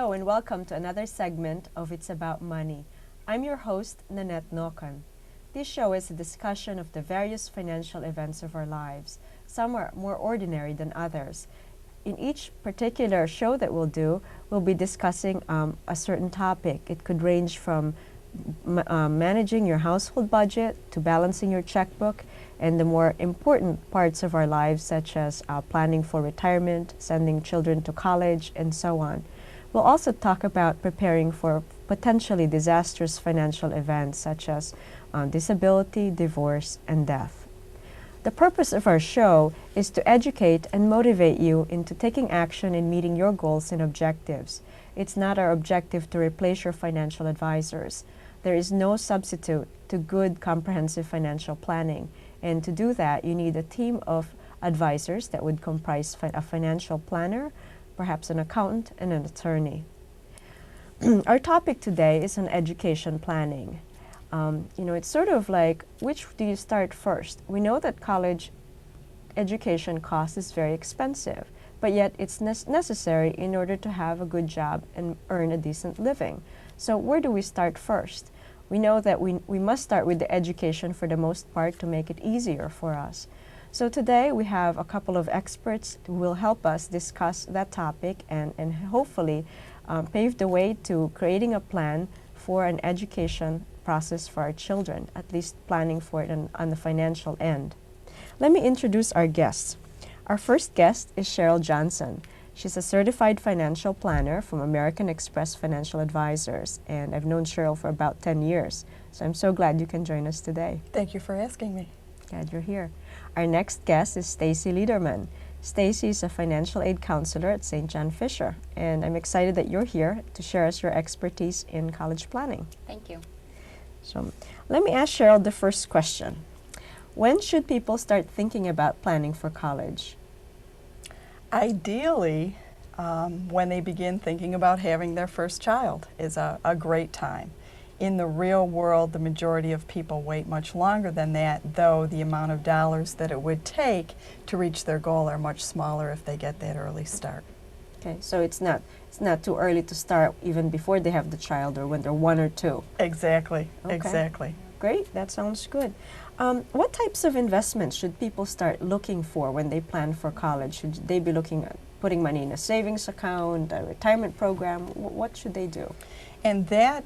Hello and welcome to another segment of It's About Money. I'm your host, Nanette Nokan. This show is a discussion of the various financial events of our lives. Some are more ordinary than others. In each particular show that we'll do, we'll be discussing a certain topic. It could range from managing your household budget to balancing your checkbook and the more important parts of our lives such as planning for retirement, sending children to college, and so on. We'll also talk about preparing for potentially disastrous financial events such as disability, divorce, and death. The purpose of our show is to educate and motivate you into taking action in meeting your goals and objectives. It's not our objective to replace your financial advisors. There is no substitute to good, comprehensive financial planning. And to do that, you need a team of advisors that would comprise a financial planner, perhaps an accountant, and an attorney. Our topic today is on education planning. It's sort of like, which do you start first? We know that college education cost is very expensive, but yet it's necessary in order to have a good job and earn a decent living. So where do we start first? We know that we must start with the education for the most part to make it easier for us. So today we have a couple of experts who will help us discuss that topic and hopefully pave the way to creating a plan for an education process for our children, at least planning for it on the financial end. Let me introduce our guests. Our first guest is Cheryl Johnson. She's a certified financial planner from American Express Financial Advisors, and I've known Cheryl for about 10 years. So I'm so glad you can join us today. Thank you for asking me. Glad you're here. Our next guest is Stacy Liederman. Stacy is a financial aid counselor at St. John Fisher, and I'm excited that you're here to share us your expertise in college planning. Thank you. So let me ask Cheryl the first question. When should people start thinking about planning for college? Ideally, when they begin thinking about having their first child is a great time. In the real world, the majority of people wait much longer than that, though the amount of dollars that it would take to reach their goal are much smaller if they get that early start. Okay, so it's not too early to start even before they have the child or when they're 1 or 2. Exactly, Okay. exactly. Great, that sounds good. What types of investments should people start looking for when they plan for college? Should they be looking at putting money in a savings account, a retirement program? What should they do? And that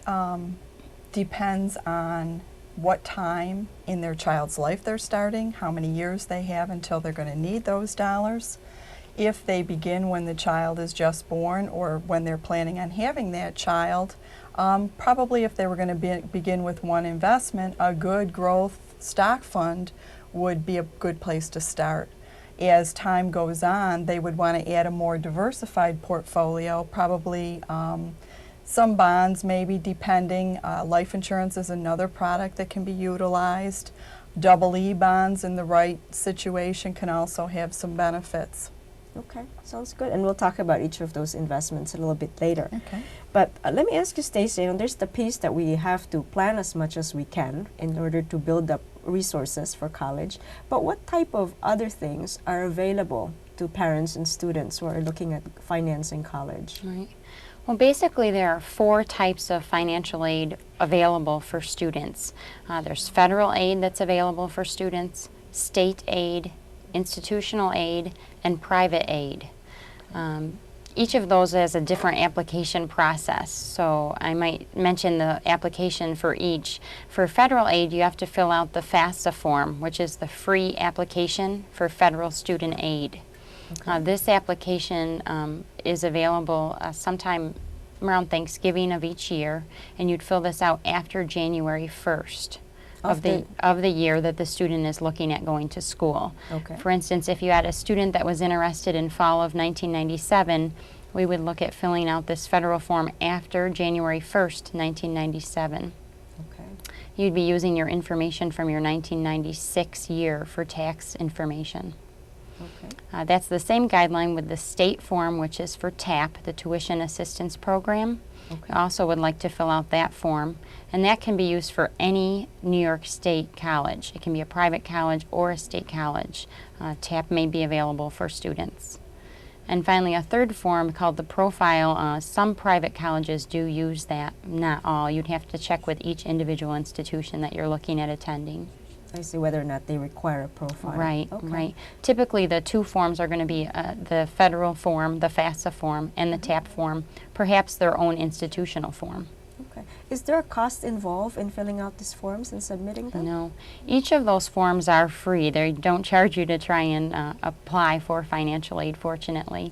depends on what time in their child's life they're starting, how many years they have until they're going to need those dollars. If they begin when the child is just born or when they're planning on having that child, probably if they were going to begin with one investment, a good growth stock fund would be a good place to start. As time goes on, they would want to add a more diversified portfolio, probably some bonds maybe, depending. Life insurance is another product that can be utilized. Double E bonds in the right situation can also have some benefits. Okay, sounds good. And we'll talk about each of those investments a little bit later. Okay. But let me ask you, Stacey, there's the piece that we have to plan as much as we can in order to build up resources for college. But what type of other things are available to parents and students who are looking at financing college? Right. Well, basically there are 4 types of financial aid available for students. There's federal aid that's available for students, state aid, institutional aid, and private aid. Each of those has a different application process, so I might mention the application for each. For federal aid, you have to fill out the FAFSA form, which is the free application for federal student aid. Okay. This application is available sometime around Thanksgiving of each year, and you'd fill this out after January 1st. Of the year that the student is looking at going to school. Okay. For instance, if you had a student that was interested in fall of 1997, we would look at filling out this federal form after January 1st, 1997. Okay. You'd be using your information from your 1996 year for tax information. Okay. That's the same guideline with the state form, which is for TAP, the Tuition Assistance Program. Okay. You also would like to fill out that form, and that can be used for any New York State college. It can be a private college or a state college. TAP may be available for students. And finally, a third form called the profile. Some private colleges do use that, not all. You'd have to check with each individual institution that you're looking at attending. I see whether or not they require a profile. Right, Okay. right. Typically, the two forms are going to be the federal form, the FAFSA form, and the TAP form, perhaps their own institutional form. Okay. Is there a cost involved in filling out these forms and submitting them? No. Each of those forms are free. They don't charge you to try and apply for financial aid, fortunately.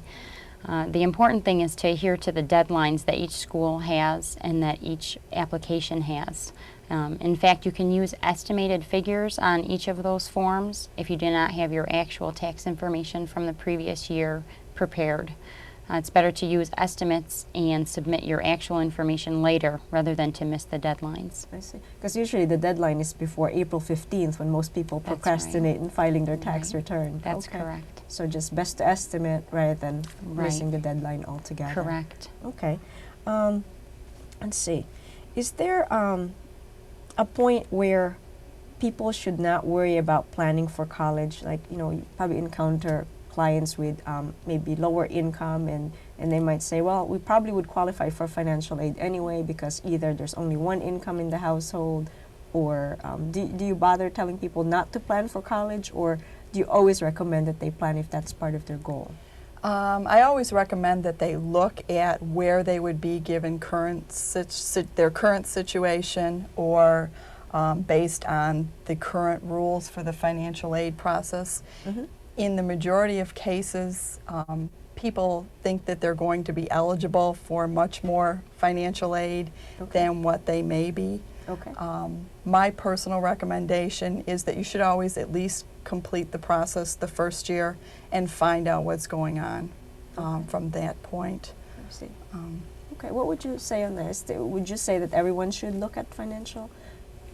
The important thing is to adhere to the deadlines that each school has and that each application has. In fact, you can use estimated figures on each of those forms if you do not have your actual tax information from the previous year prepared. It's better to use estimates and submit your actual information later rather than to miss the deadlines. I see. Because usually the deadline is before April 15th when most people That's procrastinate in filing their tax Right. return. That's Okay. correct. So just best to estimate rather than Right. missing the deadline altogether. Correct. Okay. Let's see. Is there a point where people should not worry about planning for college? Like, you probably encounter clients with maybe lower income and they might say, well, we probably would qualify for financial aid anyway because either there's only one income in the household or do you bother telling people not to plan for college, or do you always recommend that they plan if that's part of their goal? I always recommend that they look at where they would be given their current situation, or based on the current rules for the financial aid process. Mm-hmm. In the majority of cases, people think that they're going to be eligible for much more financial aid than what they may be. Okay. My personal recommendation is that you should always at least complete the process the first year and find out what's going on from that point. I see. Okay, what would you say on this? Would you say that everyone should look at financial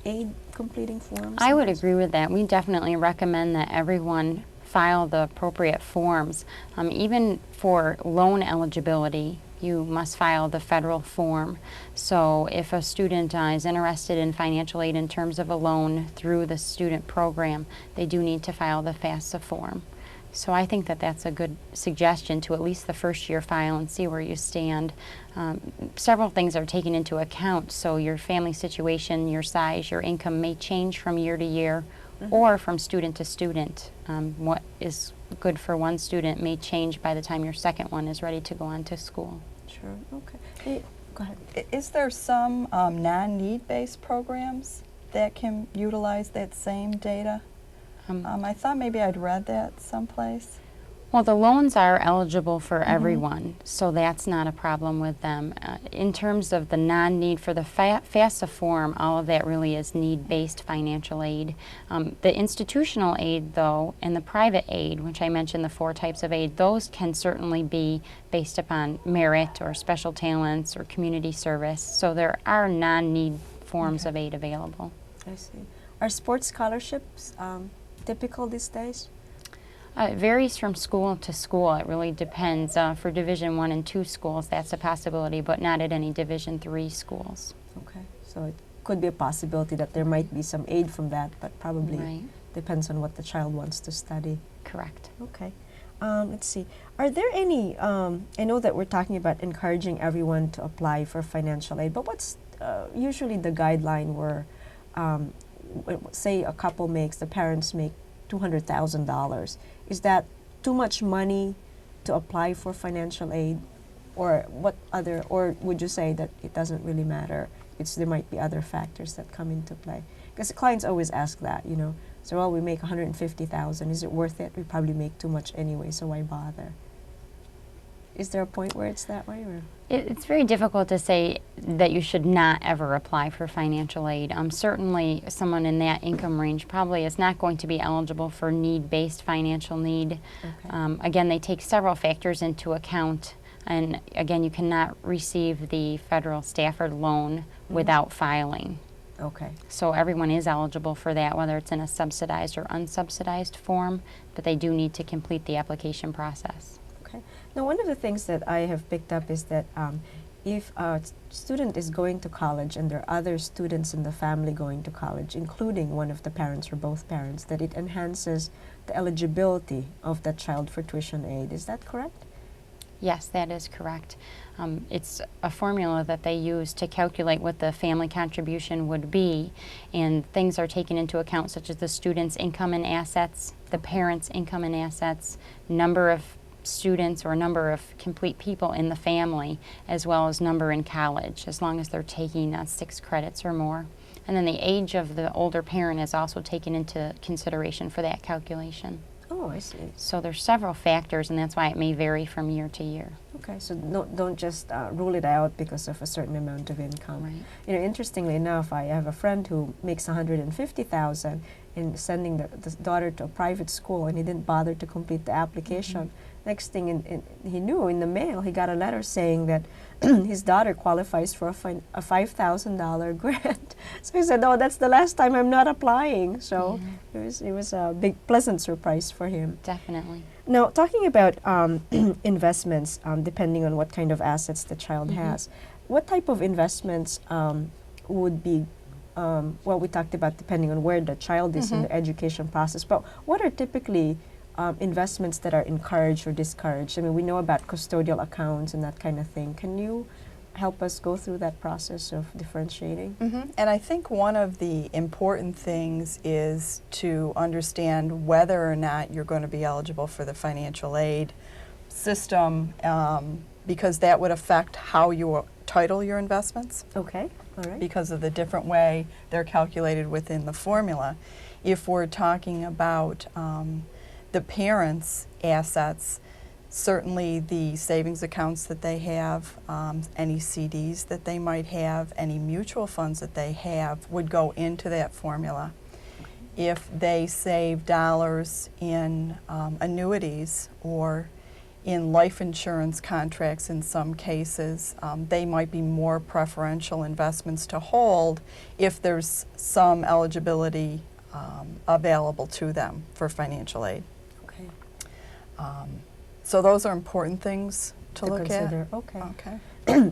aid completing forms? I would agree with that. We definitely recommend that everyone file the appropriate forms. Even for loan eligibility, you must file the federal form. So if a student is interested in financial aid in terms of a loan through the student program, they do need to file the FAFSA form. So I think that that's a good suggestion to at least the first year file and see where you stand. Several things are taken into account, so your family situation, your size, your income may change from year to year or from student to student. What is good for one student may change by the time your second one is ready to go on to school. Sure, okay. Go ahead. Is there some non-need-based programs that can utilize that same data? I thought maybe I'd read that someplace. Well, the loans are eligible for everyone, so that's not a problem with them. In terms of the non-need for the FAFSA form, all of that really is need-based financial aid. The institutional aid, though, and the private aid, which I mentioned the 4 types of aid, those can certainly be based upon merit or special talents or community service. So there are non-need forms of aid available. I see. Are sports scholarships typical these days? It varies from school to school. It really depends. For Division I and II schools, that's a possibility, but not at any Division III schools. Okay, so it could be a possibility that there might be some aid from that, but probably Right. depends on what the child wants to study. Correct. Okay. Let's see. Are there any, I know that we're talking about encouraging everyone to apply for financial aid, but what's usually the guideline where, say a couple the parents make $200,000. Is that too much money to apply for financial aid? Or or would you say that it doesn't really matter? There might be other factors that come into play. Because the clients always ask that, So, well, we make $150,000. Is it worth it? We probably make too much anyway, so why bother? Is there a point where it's that way? Or? It's very difficult to say that you should not ever apply for financial aid. Certainly someone in that income range probably is not going to be eligible for need-based financial need. Okay. Again, they take several factors into account. And again, you cannot receive the federal Stafford loan without filing. Okay. So everyone is eligible for that, whether it's in a subsidized or unsubsidized form, but they do need to complete the application process. Okay. Now, one of the things that I have picked up is that if a student is going to college and there are other students in the family going to college, including one of the parents or both parents, that it enhances the eligibility of that child for tuition aid. Is that correct? Yes, that is correct. It's a formula that they use to calculate what the family contribution would be, and things are taken into account such as the student's income and assets, the parent's income and assets, number of students or number of complete people in the family, as well as number in college, as long as they're taking 6 credits or more. And then the age of the older parent is also taken into consideration for that calculation. Oh, I see. So there's several factors, and that's why it may vary from year to year. Okay, so don't just rule it out because of a certain amount of income. Right. You know, interestingly enough, I have a friend who makes $150,000 in sending the daughter to a private school, and he didn't bother to complete the application. Next thing he knew, in the mail, he got a letter saying that his daughter qualifies for a $5,000 grant. So he said, "Oh, that's the last time I'm not applying." So it was a big, pleasant surprise for him. Definitely. Now, talking about investments, depending on what kind of assets the child has, what type of investments would be, well, we talked about depending on where the child is in the education process, but what are typically investments that are encouraged or discouraged? I mean, we know about custodial accounts and that kind of thing. Can you help us go through that process of differentiating? And I think one of the important things is to understand whether or not you're going to be eligible for the financial aid system, because that would affect how you title your investments. Okay, all right. Because of the different way they're calculated within the formula. If we're talking about the parents' assets, certainly the savings accounts that they have, any CDs that they might have, any mutual funds that they have would go into that formula. If they save dollars in annuities or in life insurance contracts in some cases, they might be more preferential investments to hold if there's some eligibility available to them for financial aid. Okay. So those are important things to look consider. at. Okay.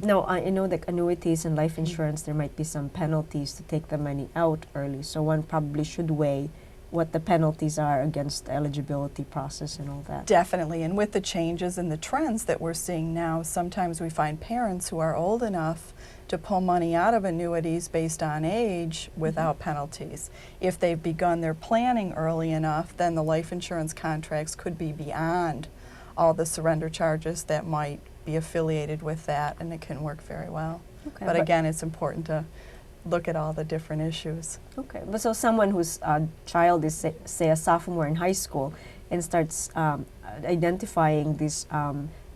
Now, I know that annuities and life insurance, there might be some penalties to take the money out early, so one probably should weigh what the penalties are against the eligibility process and all that. Definitely, and with the changes and the trends that we're seeing now, sometimes we find parents who are old enough to pull money out of annuities based on age without penalties. If they've begun their planning early enough, then the life insurance contracts could be beyond all the surrender charges that might be affiliated with that, and it can work very well. Okay, but again, it's important to look at all the different issues. Okay, but so someone whose child is, say, a sophomore in high school and starts identifying these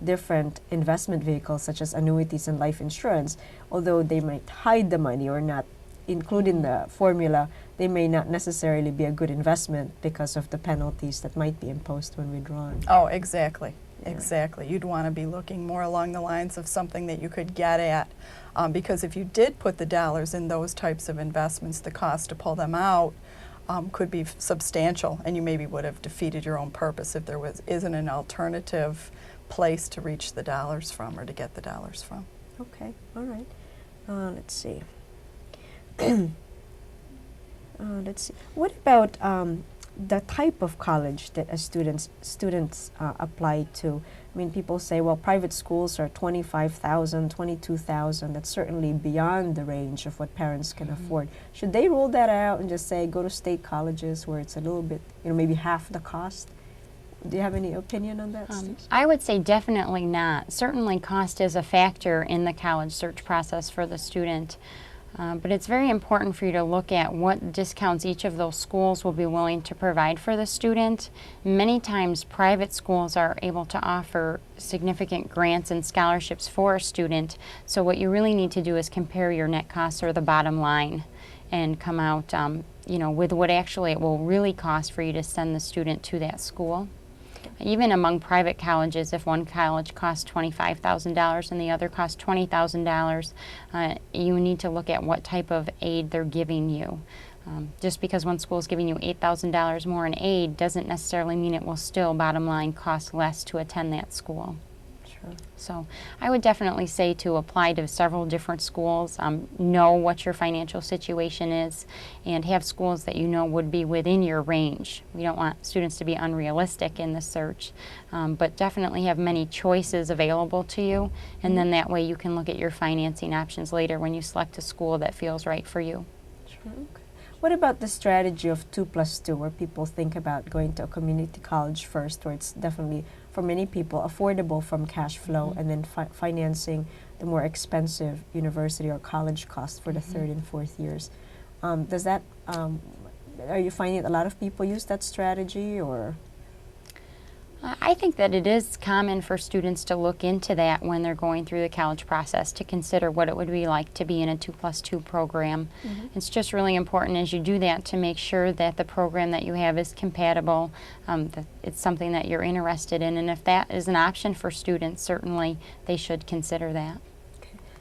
different investment vehicles such as annuities and life insurance, although they might hide the money or not include in the formula, they may not necessarily be a good investment because of the penalties that might be imposed when withdrawn. Oh, exactly. Exactly. You'd want to be looking more along the lines of something that you could get at, because if you did put the dollars in those types of investments, the cost to pull them out could be substantial, and you maybe would have defeated your own purpose if there isn't an alternative place to reach the dollars from or to get the dollars from. Okay, all right. Let's see. Let's see. What about the type of college that students apply to? I mean, people say, well, private schools are $25,000, $22,000. That's certainly beyond the range of what parents can afford. Should they rule that out and just say, go to state colleges where it's a little bit, maybe half the cost? Do you have any opinion on that? I would say definitely not. Certainly cost is a factor in the college search process for the student. But it's very important for you to look at what discounts each of those schools will be willing to provide for the student. Many times private schools are able to offer significant grants and scholarships for a student. So what you really need to do is compare your net costs or the bottom line and come out with what actually it will really cost for you to send the student to that school. Even among private colleges, if one college costs $25,000 and the other costs $20,000, you need to look at what type of aid they're giving you. Just because one school is giving you $8,000 more in aid doesn't necessarily mean it will still, bottom line, cost less to attend that school. Sure. So I would definitely say to apply to several different schools, know what your financial situation is, and have schools that you know would be within your range. We don't want students to be unrealistic in the search, but definitely have many choices available to you, and then that way you can look at your financing options later when you select a school that feels right for you. Sure. Okay. What about the strategy of 2+2, where people think about going to a community college first, where it's definitely, for many people, affordable from cash flow, and then financing the more expensive university or college costs for the third and fourth years? Does that, are you finding a lot of people use that strategy, or? I think that it is common for students to look into that when they're going through the college process, to consider what it would be like to be in a 2+2 program. It's just really important as you do that to make sure that the program that you have is compatible, that it's something that you're interested in, and if that is an option for students, certainly they should consider that.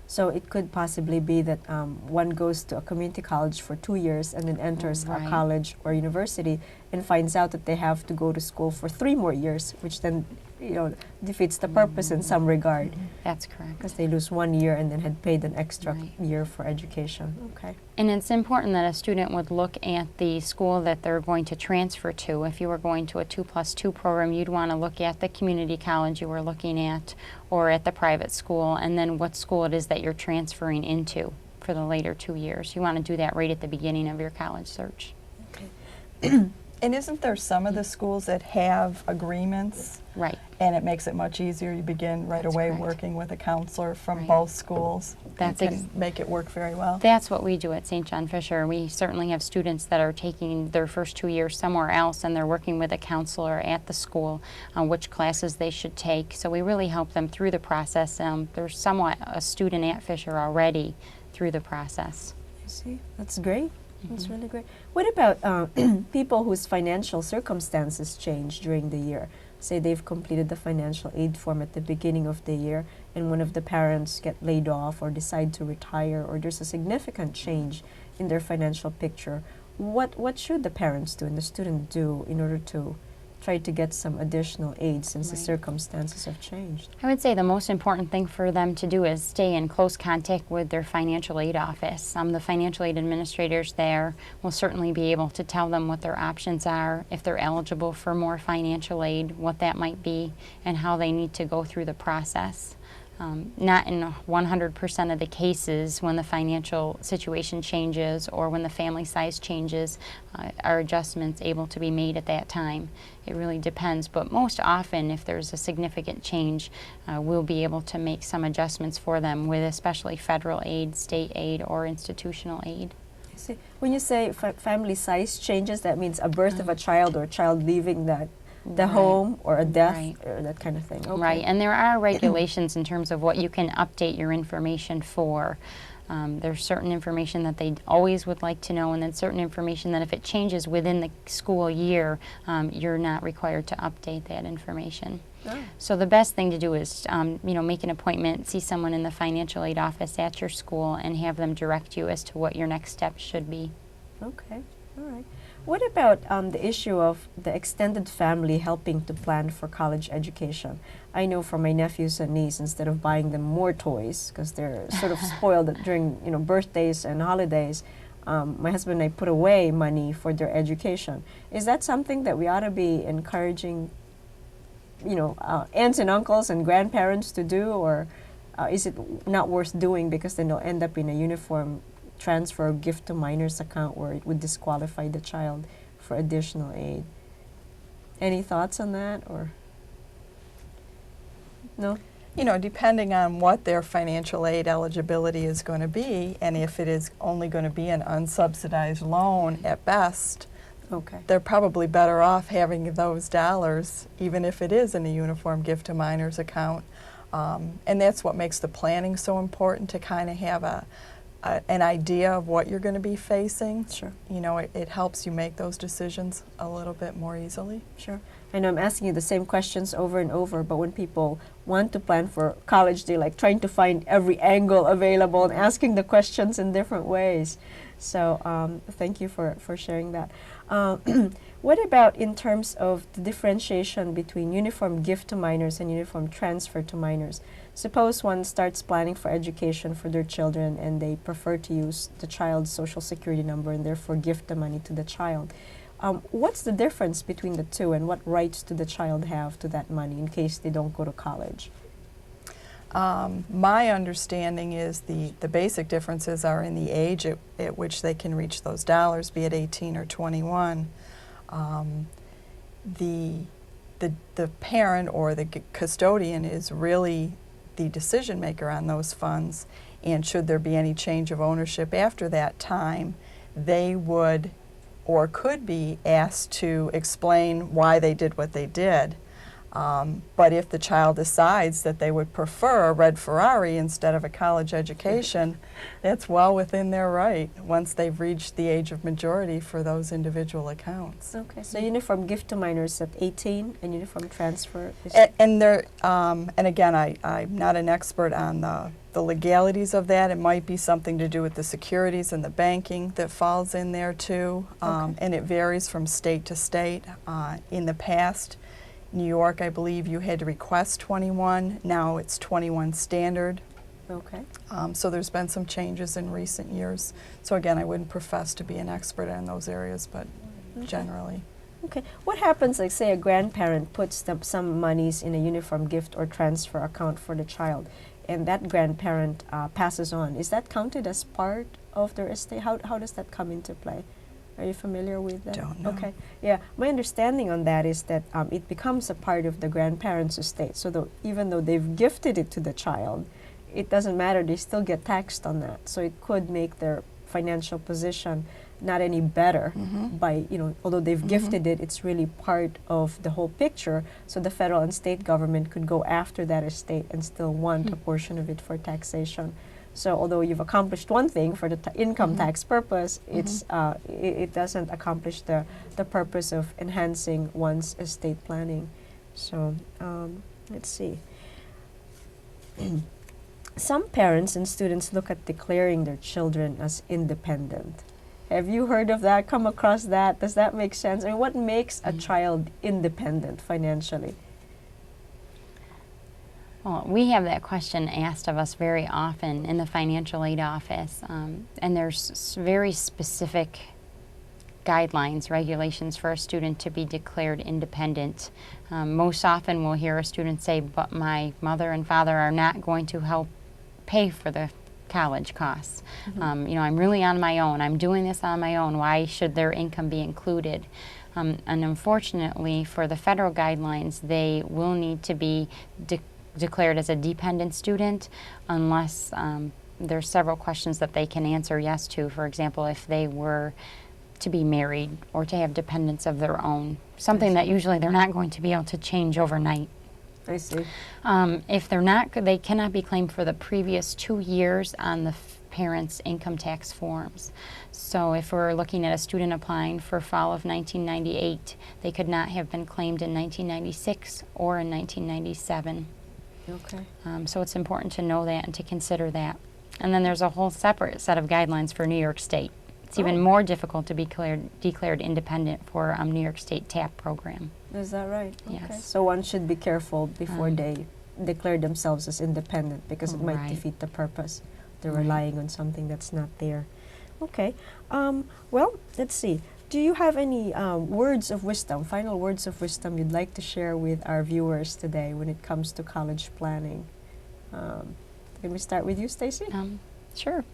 So it could possibly be that one goes to a community college for 2 years and then enters a college or university and finds out that they have to go to school for 3 more years, which then, you know, defeats the purpose in some regard. That's correct. Because they lose 1 year and then had paid an extra year for education. Okay. And it's important that a student would look at the school that they're going to transfer to. If you were going to a 2+2 program, you'd want to look at the community college you were looking at, or at the private school, and then what school it is that you're transferring into for the later 2 years. You want to do that right at the beginning of your college search. Okay. And isn't there some of the schools that have agreements? Right. And it makes it much easier. You begin right That's away correct. working with a counselor from Right. both schools. That's and can make it work very well. That's what we do at St. John Fisher. We certainly have students that are taking their first 2 years somewhere else, and they're working with a counselor at the school on which classes they should take. So we really help them through the process. They're somewhat a student at Fisher already through the process. I see. That's great. That's really great. What about people whose financial circumstances change during the year? Say they've completed the financial aid form at the beginning of the year, and one of the parents get laid off or decide to retire, or there's a significant change in their financial picture. What should the parents do and the student do in order to try to get some additional aid since the circumstances have changed? I would say the most important thing for them to do is stay in close contact with their financial aid office. The financial aid administrators there will certainly be able to tell them what their options are, if they're eligible for more financial aid, what that might be, and how they need to go through the process. Not in 100% of the cases when the financial situation changes or when the family size changes, are adjustments able to be made at that time. It really depends, but most often if there's a significant change, we'll be able to make some adjustments for them with especially federal aid, state aid, or institutional aid. I see. When you say family size changes, that means a birth of a child or a child leaving the home, or a death, or that kind of thing. Okay. Right, and there are regulations in terms of what you can update your information for. There's certain information that they always would like to know, and then certain information that if it changes within the school year, you're not required to update that information. Oh. So the best thing to do is, make an appointment, see someone in the financial aid office at your school, and have them direct you as to what your next steps should be. Okay, all right. What about the issue of the extended family helping to plan for college education? I know for my nephews and niece, instead of buying them more toys, because they're sort of spoiled during birthdays and holidays, my husband and I put away money for their education. Is that something that we ought to be encouraging, aunts and uncles and grandparents to do, or is it not worth doing because then they'll end up in a uniform transfer or gift to minors account where it would disqualify the child for additional aid? Any thoughts on that, or no? Depending on what their financial aid eligibility is going to be, and if it is only going to be an unsubsidized loan at best, Okay. they're probably better off having those dollars, even if it is in a uniform gift to minors account. And that's what makes the planning so important, to kind of have an idea of what you're going to be facing. Sure. It helps you make those decisions a little bit more easily. Sure. I know I'm asking you the same questions over and over, but when people want to plan for college, they like trying to find every angle available and asking the questions in different ways. So thank you for sharing that. What about in terms of the differentiation between uniform gift to minors and uniform transfer to minors? Suppose one starts planning for education for their children and they prefer to use the child's social security number and therefore gift the money to the child. What's the difference between the two, and what rights do the child have to that money in case they don't go to college? My understanding is the basic differences are in the age at which they can reach those dollars, be it 18 or 21. The parent or the custodian is really the decision maker on those funds, and should there be any change of ownership after that time, they would or could be asked to explain why they did what they did. But if the child decides that they would prefer a red Ferrari instead of a college education, that's well within their right once they've reached the age of majority for those individual accounts. Okay, so uniform gift to minors at 18 and uniform transfer is... And again, I'm not an expert on the legalities of that. It might be something to do with the securities and the banking that falls in there too. Okay. And it varies from state to state. In the past, New York, I believe you had to request 21. Now it's 21 standard. Okay. So there's been some changes in recent years. So again, I wouldn't profess to be an expert in those areas, but generally. Okay. What happens, like say a grandparent puts some monies in a uniform gift or transfer account for the child, and that grandparent passes on? Is that counted as part of their estate? How does that come into play? Are you familiar with that? Don't know. Okay. Yeah, my understanding on that is that it becomes a part of the grandparents' estate. So even though they've gifted it to the child, it doesn't matter. They still get taxed on that. So it could make their financial position not any better by, although they've gifted it, it's really part of the whole picture. So the federal and state government could go after that estate and still want a portion of it for taxation. So although you've accomplished one thing for the income tax purpose, it doesn't accomplish the purpose of enhancing one's estate planning. So let's see. Some parents and students look at declaring their children as independent. Have you heard of that? Come across that? Does that make sense? I mean, what makes a child independent financially? Well, we have that question asked of us very often in the financial aid office, and there's very specific guidelines, regulations for a student to be declared independent. Most often we'll hear a student say, but my mother and father are not going to help pay for the college costs. I'm really on my own. I'm doing this on my own. Why should their income be included? And unfortunately, for the federal guidelines, they will need to be declared as a dependent student unless there's several questions that they can answer yes to. For example, if they were to be married or to have dependents of their own, something that usually they're not going to be able to change overnight. I see. If they're not, they cannot be claimed for the previous 2 years on the parents' income tax forms. So if we're looking at a student applying for fall of 1998, they could not have been claimed in 1996 or in 1997. Okay. So it's important to know that and to consider that. And then there's a whole separate set of guidelines for New York State. It's even more difficult to be declared independent for New York State TAP program. Is that right? Yes. Okay. So one should be careful before they declare themselves as independent, because it might Right. defeat the purpose. They're Right. relying on something that's not there. Okay. Well, let's see. Do you have any words of wisdom, final words of wisdom you'd like to share with our viewers today when it comes to college planning? Can we start with you, Stacy? Sure.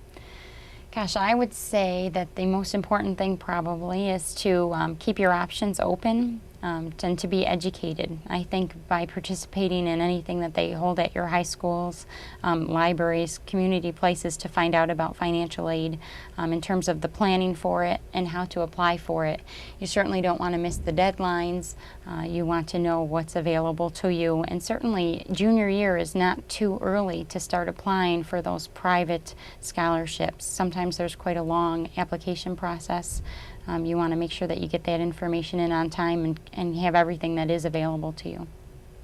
Gosh, I would say that the most important thing probably is to keep your options open and to be educated. I think by participating in anything that they hold at your high schools, libraries, community places to find out about financial aid in terms of the planning for it and how to apply for it. You certainly don't want to miss the deadlines. You want to know what's available to you. And certainly junior year is not too early to start applying for those private scholarships. Sometimes there's quite a long application process. You want to make sure that you get that information in on time and and have everything that is available to you.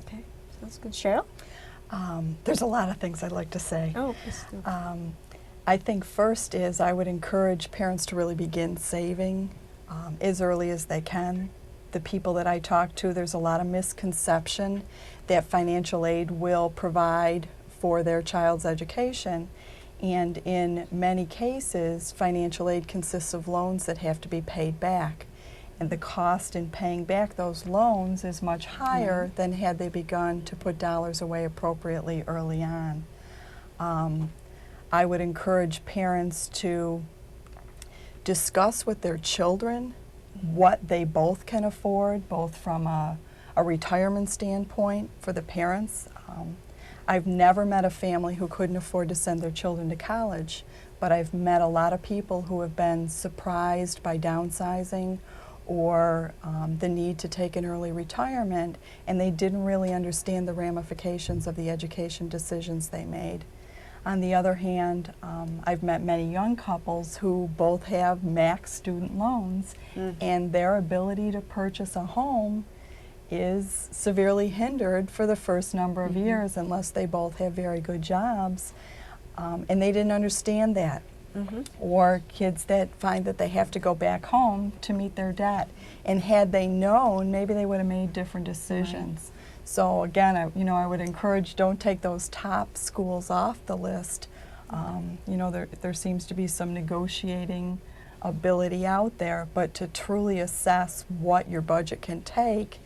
Okay, sounds good. Cheryl? There's a lot of things I'd like to say. Oh, please do. I think first is I would encourage parents to really begin saving as early as they can. The people that I talk to, there's a lot of misconception that financial aid will provide for their child's education. And in many cases, financial aid consists of loans that have to be paid back. And the cost in paying back those loans is much higher than had they begun to put dollars away appropriately early on. I would encourage parents to discuss with their children what they both can afford, both from a retirement standpoint for the parents. I've never met a family who couldn't afford to send their children to college, but I've met a lot of people who have been surprised by downsizing or the need to take an early retirement, and they didn't really understand the ramifications of the education decisions they made. On the other hand, I've met many young couples who both have max student loans, and their ability to purchase a home is severely hindered for the first number of years unless they both have very good jobs, and they didn't understand that. Or kids that find that they have to go back home to meet their debt, and had they known, maybe they would have made different decisions. So again, I would encourage, don't take those top schools off the list. There seems to be some negotiating ability out there, but to truly assess what your budget can take,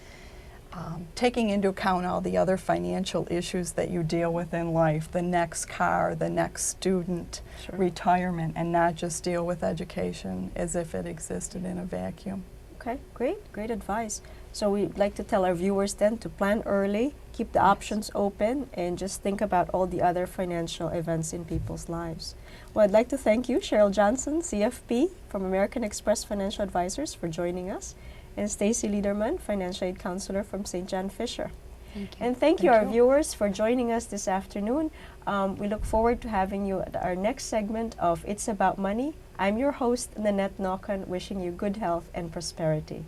taking into account all the other financial issues that you deal with in life, the next car, the next student, retirement, and not just deal with education as if it existed in a vacuum. Okay, great advice. So we'd like to tell our viewers then to plan early, keep the options open, and just think about all the other financial events in people's lives. Well, I'd like to thank you, Cheryl Johnson, CFP from American Express Financial Advisors, for joining us, and Stacy Liederman, Financial Aid Counselor from St. John Fisher. Thank you. And thank you, our viewers, for joining us this afternoon. We look forward to having you at our next segment of It's About Money. I'm your host, Nanette Naukan, wishing you good health and prosperity.